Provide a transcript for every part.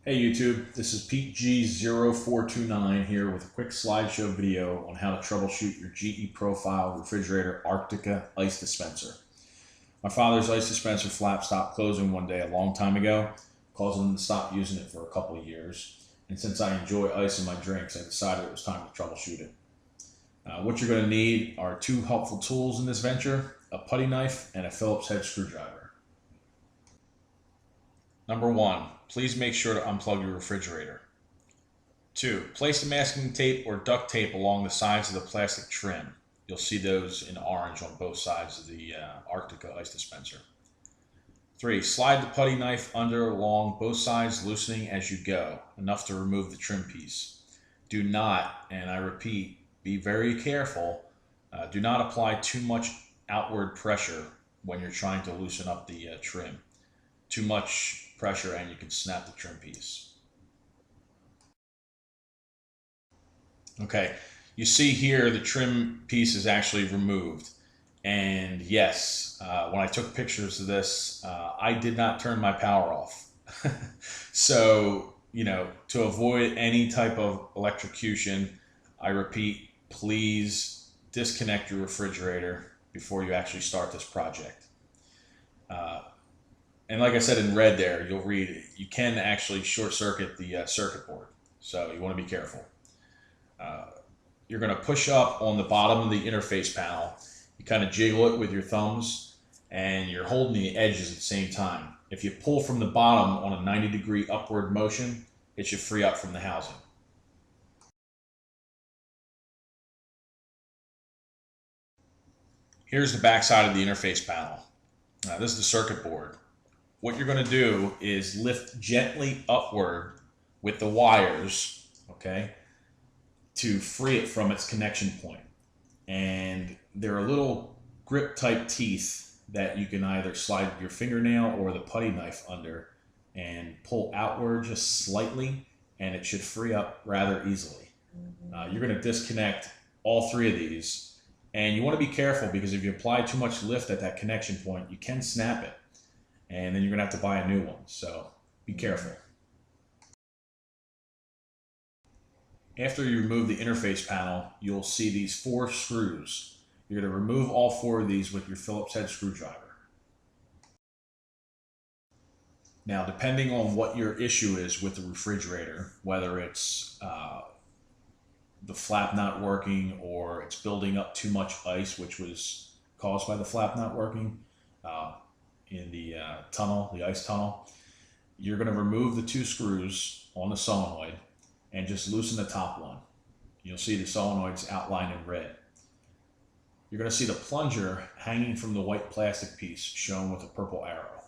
Hey YouTube, this is Pete G0429 here with a quick slideshow video on how to troubleshoot your GE Profile refrigerator Arctica ice dispenser. My father's ice dispenser flap stopped closing one day a long time ago, causing him to stop using it for a couple of years. And since I enjoy ice in my drinks, I decided it was time to troubleshoot it. What you're going to need are two helpful tools in this venture, a putty knife and a Phillips head screwdriver. Number one, please make sure to unplug your refrigerator. 2. Place the masking tape or duct tape along the sides of the plastic trim. You'll see those in orange on both sides of the Arctica ice dispenser. 3. Slide the putty knife under along both sides, loosening as you go, enough to remove the trim piece. Do not, and I repeat, be very careful, do not apply too much outward pressure when you're trying to loosen up the trim. Too much pressure and you can snap the trim piece. Okay, you see here the trim piece is actually removed. And yes, when I took pictures of this, I did not turn my power off. So, to avoid any type of electrocution, I repeat, please disconnect your refrigerator before you actually start this project. And like I said in red there, you'll read, you can actually short circuit the circuit board. So you want to be careful. You're going to push up on the bottom of the interface panel. You kind of jiggle it with your thumbs and you're holding the edges at the same time. If you pull from the bottom on a 90-degree upward motion, it should free up from the housing. Here's the back side of the interface panel. This is the circuit board. What you're going to do is lift gently upward with the wires, okay, to free it from its connection point. And there are little grip type teeth that you can either slide your fingernail or the putty knife under and pull outward just slightly, and it should free up rather easily. You're going to disconnect all three of these, and you want to be careful because if you apply too much lift at that connection point, you can snap it, and then you're going to have to buy a new one. So be careful. After you remove the interface panel, you'll see these 4 screws. You're going to remove all 4 of these with your Phillips head screwdriver. Now, depending on what your issue is with the refrigerator, whether it's the flap not working or it's building up too much ice, which was caused by the flap not working in the tunnel, the ice tunnel, you're going to remove the 2 screws on the solenoid and just loosen the top one. You'll see the solenoid's outlined in red. You're going to see the plunger hanging from the white plastic piece shown with a purple arrow.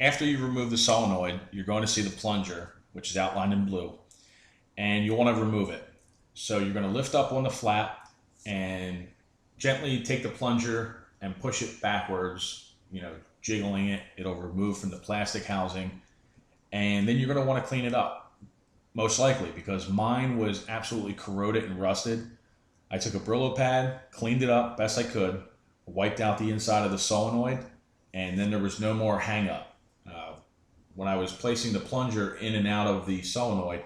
After you remove the solenoid, you're going to see the plunger, which is outlined in blue, and you want to remove it. So you're going to lift up on the flap and gently take the plunger and push it backwards, jiggling it. It'll remove from the plastic housing. And then you're going to want to clean it up, most likely, because mine was absolutely corroded and rusted. I took a Brillo pad, cleaned it up best I could, wiped out the inside of the solenoid, and then there was no more hang up. When I was placing the plunger in and out of the solenoid,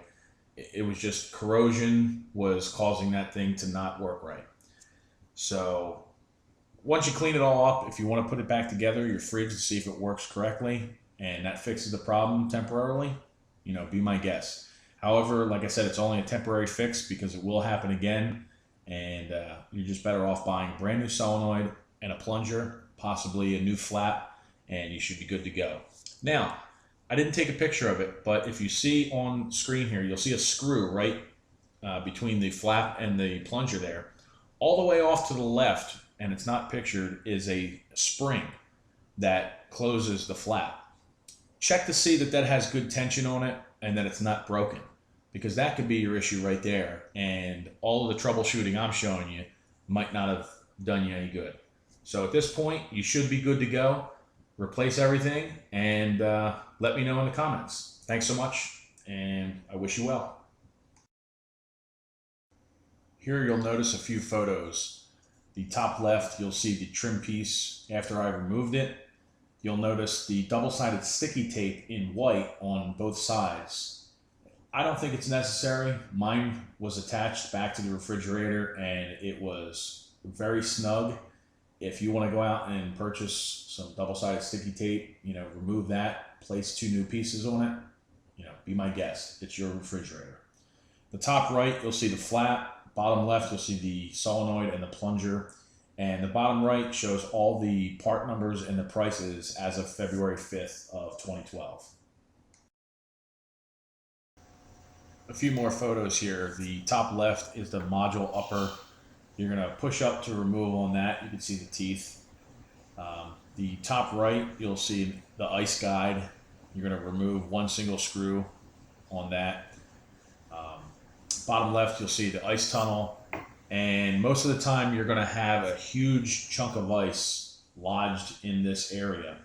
it was just corrosion was causing that thing to not work right. So once you clean it all up, if you want to put it back together, your fridge to see if it works correctly, and that fixes the problem temporarily, be my guest. However, like I said, it's only a temporary fix because it will happen again, and you're just better off buying a brand new solenoid and a plunger, possibly a new flap, and you should be good to go. Now, I didn't take a picture of it, but if you see on screen here, you'll see a screw right between the flap and the plunger there. All the way off to the left, and it's not pictured, is a spring that closes the flap. Check to see that has good tension on it and that it's not broken, because that could be your issue right there, and all of the troubleshooting I'm showing you might not have done you any good. So at this point, you should be good to go. Replace everything and let me know in the comments. Thanks so much, and I wish you well. Here you'll notice a few photos. The top left, you'll see the trim piece after I removed it. you'll notice the double-sided sticky tape in white on both sides. I don't think it's necessary. Mine was attached back to the refrigerator and it was very snug. If you want to go out and purchase some double-sided sticky tape, remove that, place 2 new pieces on it, be my guest. It's your refrigerator. The top right, you'll see the flat. Bottom left, you'll see the solenoid and the plunger. And the bottom right shows all the part numbers and the prices as of February 5th of 2012. A few more photos here. The top left is the module upper. You're going to push up to remove on that. You can see the teeth. The top right, you'll see the ice guide. You're going to remove 1 single screw on that. Bottom left, you'll see the ice tunnel. And most of the time, you're going to have a huge chunk of ice lodged in this area.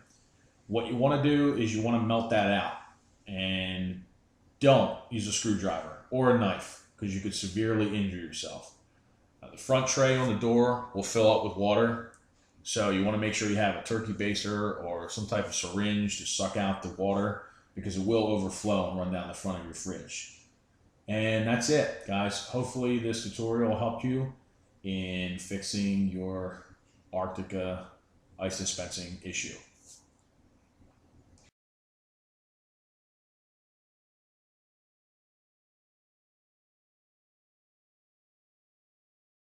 What you want to do is you want to melt that out. And don't use a screwdriver or a knife because you could severely injure yourself. The front tray on the door will fill up with water. So you want to make sure you have a turkey baster or some type of syringe to suck out the water because it will overflow and run down the front of your fridge. And that's it, guys. Hopefully this tutorial helped you in fixing your Arctica ice dispensing issue.